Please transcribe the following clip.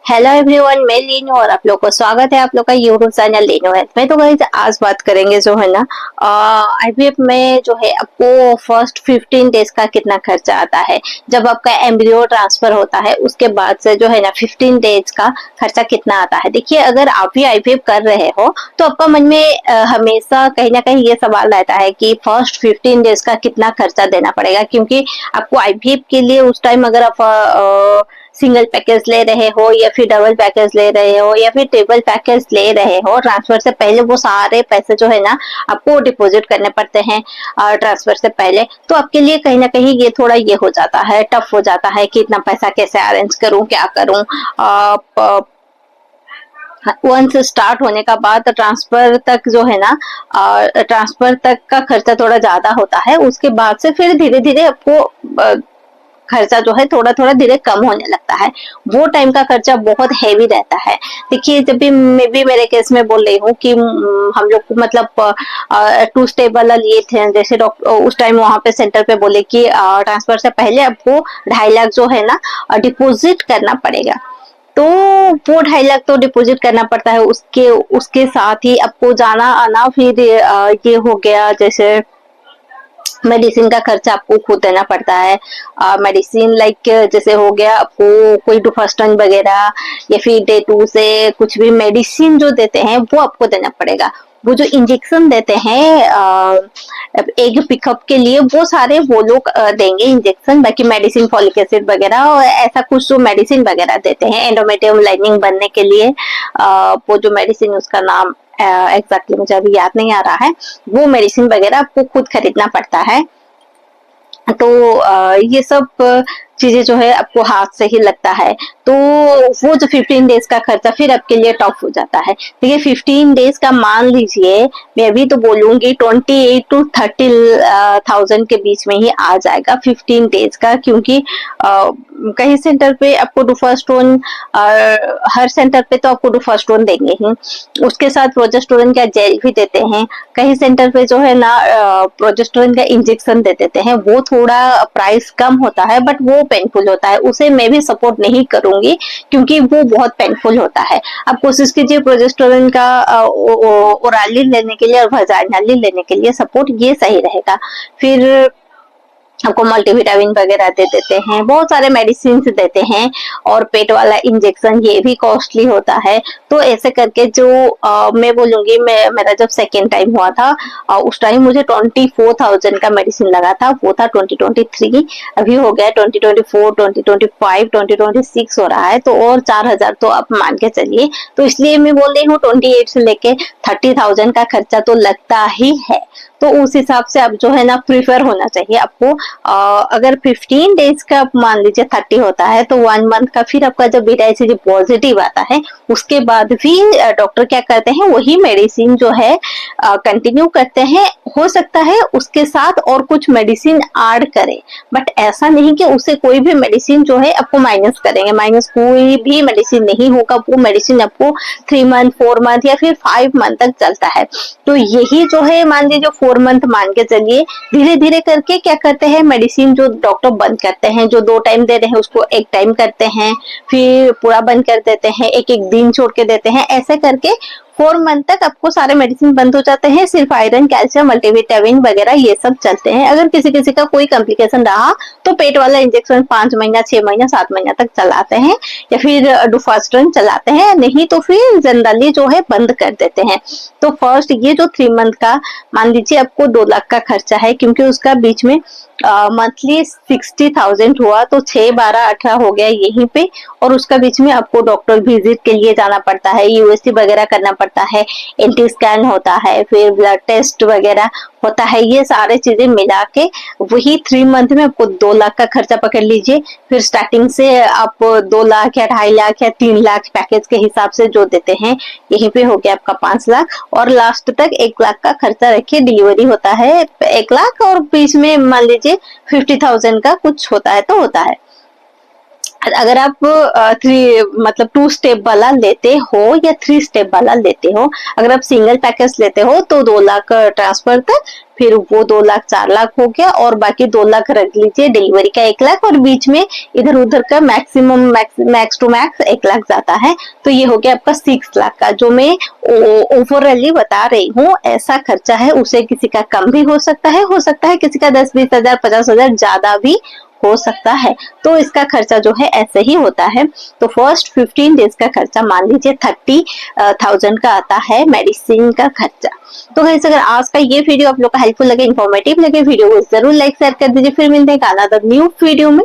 Hello everyone, मैं लीनू और आप लोग को स्वागत है आप लोग का यूट्यूब चैनल लीनू है में। तो गाइस आज बात करेंगे जो है ना आईवीएफ में जो है आपको फर्स्ट 15 डेज का कितना खर्चा आता है। जब आपका एम्ब्रियो ट्रांसफर होता है उसके बाद से जो है ना 15 डेज का खर्चा कितना आता है। देखिए, अगर आप भी आईवीएफ कर रहे हो तो आपका मन में हमेशा कहीं ना कहीं ये सवाल रहता है कि फर्स्ट 15 डेज का कितना खर्चा देना पड़ेगा, क्योंकि आपको आईवीएफ के लिए उस टाइम अगर आप सिंगल पैकेज ले रहे हो या फिर डबल पैकेज ले रहे हो या फिर ट्रिपल पैकेज ले रहे हो, ट्रांसफर से पहले वो सारे पैसे जो है ना आपको डिपॉजिट करने पड़ते हैं ट्रांसफर से पहले। तो आपके लिए कहीं ना कहीं ये थोड़ा ये हो जाता है, टफ हो जाता है कि इतना पैसा कैसे अरेंज करूं, क्या करूं। वंस स्टार्ट होने का बाद ट्रांसफर तक जो है ना ट्रांसफर तक का खर्चा थोड़ा ज्यादा होता है। उसके बाद से फिर धीरे धीरे आपको खर्चा जो है थोड़ा थोड़ा धीरे कम होने लगता है। वो टाइम का खर्चा बहुत हैवी रहता है। देखिए, जब भी मैं भी मेरे केस में बोल रही हूँ कि हम लोग को मतलब 2 स्टेप वाला लिए थे, जैसे डॉक्टर उस टाइम वहां पे सेंटर पे बोले कि ट्रांसफर से पहले आपको 2.5 लाख जो है ना डिपॉजिट करना पड़ेगा। तो वो 2.5 लाख तो डिपॉजिट करना पड़ता है। उसके उसके साथ ही आपको जाना आना, फिर ये हो गया जैसे मेडिसिन का खर्चा आपको खुद देना पड़ता है। मेडिसिन लाइक जैसे हो गया आपको कोई डुफास्टन वगैरह या फिर डे 2 से कुछ भी मेडिसिन जो देते हैं वो आपको देना पड़ेगा। वो जो इंजेक्शन देते हैं एक पिकअप के लिए, वो सारे वो लोग देंगे इंजेक्शन। बाकी मेडिसिन फॉलिक एसिड वगैरह और ऐसा कुछ जो मेडिसिन वगैरह देते हैं एंडोमेट्रियम लाइनिंग बनने के लिए, वो जो मेडिसिन उसका नाम एग्जैक्टली मुझे अभी याद नहीं आ रहा है, वो मेडिसिन वगैरह आपको खुद खरीदना पड़ता है। तो ये सब चीजें जो है आपको हाथ से ही लगता है। तो वो जो 15 डेज का खर्चा फिर आपके लिए टफ हो जाता है। देखिए, 15 डेज का मान लीजिए, मैं अभी तो बोलूंगी 28 to 30,000 के बीच में ही आ जाएगा 15 डेज का, क्योंकि कहीं सेंटर पे आपको डुफास्टोन, हर सेंटर पे तो आपको डुफास्टोन देंगे ही, उसके साथ प्रोजेस्टेरोन का जेल भी देते हैं। कहीं सेंटर पे जो है ना प्रोजेस्टेरोन का इंजेक्शन दे देते हैं। वो थोड़ा प्राइस कम होता है बट वो पेनफुल होता है, उसे मैं भी सपोर्ट नहीं करूंगी क्योंकि वो बहुत पेनफुल होता है। आप कोशिश कीजिए प्रोजेस्टेरोन का ओराली लेने के लिए और वजाइनली लेने के लिए सपोर्ट, ये सही रहेगा। फिर आपको मल्टीविटामिन वगैरह दे देते हैं, बहुत सारे मेडिसिन देते हैं, और पेट वाला इंजेक्शन ये भी कॉस्टली होता है। तो ऐसे करके जो मैं बोलूंगी, मेरा जब सेकेंड टाइम हुआ था उस टाइम मुझे 24,000 का मेडिसिन लगा था। वो था 2023, अभी हो गया 2024, 2025, 2026 हो रहा है, तो और 4,000 तो आप मान के चलिए। तो इसलिए मैं बोल रही हूँ 28 से लेके 30,000 का खर्चा तो लगता ही है। तो उस हिसाब से आप जो है ना प्रिफर होना चाहिए आपको। अगर 15 डेज का मान लीजिए 30 होता है तो 1 मंथ का फिर आपका जब बीटा पॉजिटिव आता है उसके बाद भी डॉक्टर क्या करते हैं, वही मेडिसिन जो है कंटिन्यू करते हैं। हो सकता है उसके साथ और कुछ मेडिसिन ऐड करें, बट ऐसा नहीं कि उसे कोई भी मेडिसिन जो है आपको माइनस करेंगे। माइनस कोई भी मेडिसिन नहीं होगा, वो मेडिसिन आपको 3 मंथ 4 मंथ या फिर 5 मंथ तक चलता है। तो यही जो है मान लीजिए 4 मंथ मान के चलिए, धीरे धीरे करके क्या करते हैं, मेडिसिन जो डॉक्टर बंद करते हैं, जो 2 टाइम दे रहे हैं उसको 1 टाइम करते हैं, फिर पूरा बंद कर देते हैं, एक एक दिन छोड़ के देते हैं। ऐसे करके 4 मंथ तक आपको सारे मेडिसिन बंद हो जाते हैं। सिर्फ आयरन, कैल्शियम, मल्टीविटामिन वगैरह ये सब चलते हैं। अगर किसी किसी का कोई कॉम्प्लिकेशन रहा तो पेट वाला इंजेक्शन 5 महीना 6 महीना 7 महीना तक चलाते हैं, या फिर डुफास्टन चलाते हैं, नहीं तो फिर जनरली जो है बंद कर देते हैं। तो फर्स्ट ये जो 3 मंथ का मान लीजिए आपको 2 लाख का खर्चा है, क्योंकि उसका बीच में मंथली 60,000 हुआ, तो 6 12 18 हो गया यहीं पे। और उसका बीच में आपको डॉक्टर विजिट के लिए जाना पड़ता है, यूएससी वगैरह करना पड़ता है, एंटी स्कैन होता है, फिर ब्लड टेस्ट वगैरह होता है। ये सारे चीजें मिला के वही 3 मंथ में आपको 2 लाख का खर्चा पकड़ लीजिए। फिर स्टार्टिंग से आप 2 लाख या 2.5 लाख या 3 लाख पैकेज के हिसाब से जो देते हैं, यहीं पे हो गया आपका 5 लाख, और लास्ट तक 1 लाख का खर्चा रखिए। डिलीवरी होता है 1 लाख, और बीच में मान लीजिए 50,000 का कुछ होता है तो होता है। अगर आप थ्री मतलब 2 स्टेप वाला लेते हो या 3 स्टेप वाला लेते हो, अगर आप सिंगल पैकेज लेते हो तो 2 लाख ट्रांसफर तक, फिर वो 2 लाख 4 लाख हो गया और बाकी 2 लाख रख लीजिए डिलीवरी का 1 लाख, और बीच में इधर उधर का maximum max to max 1 lakh जाता है। तो ये हो गया आपका 6 लाख का, जो मैं ओवरऑली बता रही हूँ। ऐसा खर्चा है, उसे किसी का कम भी हो सकता है किसी का 10-20 हजार 50 हजार ज्यादा भी हो सकता है। तो इसका खर्चा जो है ऐसे ही होता है। तो फर्स्ट 15 डेज का खर्चा मान लीजिए 30,000 का आता है मेडिसिन का खर्चा। तो गाइस, अगर आज का ये वीडियो आप लोग को हेल्पफुल लगे, इन्फॉर्मेटिव लगे, वीडियो को जरूर लाइक शेयर कर दीजिए। फिर मिलते हैं अनदर न्यू वीडियो में।